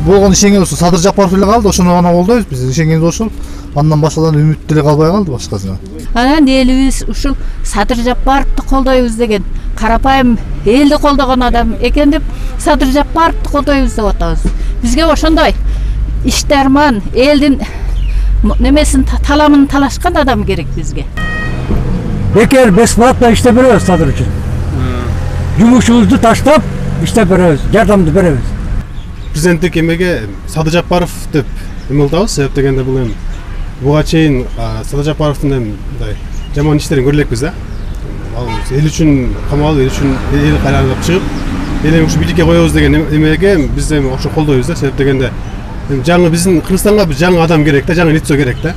болгон ишенгенибиз Садыр Жапаров эле калды, ошону гана колдойбуз биз. Ишенгенибиз ошол. Андан башкадан үмүт деле калбай калды башкасына. Анан элибиз ушул Садыр Жапаровду колдойбуз деген, карапайым элди колдогон адам экен деп Садыр Жапаровду колдойбуз деп атабыз. Бизге ошондой иштерман, элдин немесин таламын талашкан адам керек бизге. Бекер бесплатно иштеп беребиз Садыр үчүн. Жумушубузду таштап иштеп беребиз, жардамды беребиз. Президенттик эмеге Садыр Жапаров деп эмилдабыз, себеп дегенде бул эми буга чейин Садыр Жапаровдун эми мындай жаман иштерин көрүп элекпиз да. Ал эл үчүн камалып, эл үчүн эл кайрылып чыгып, эл ушу бийликке коебуз деген эмеге биз эми ошо колдойбуз да, себеп дегенде жаңы биздин Кыргызстанга жаңы адам керек да, жаңы лицо керек да.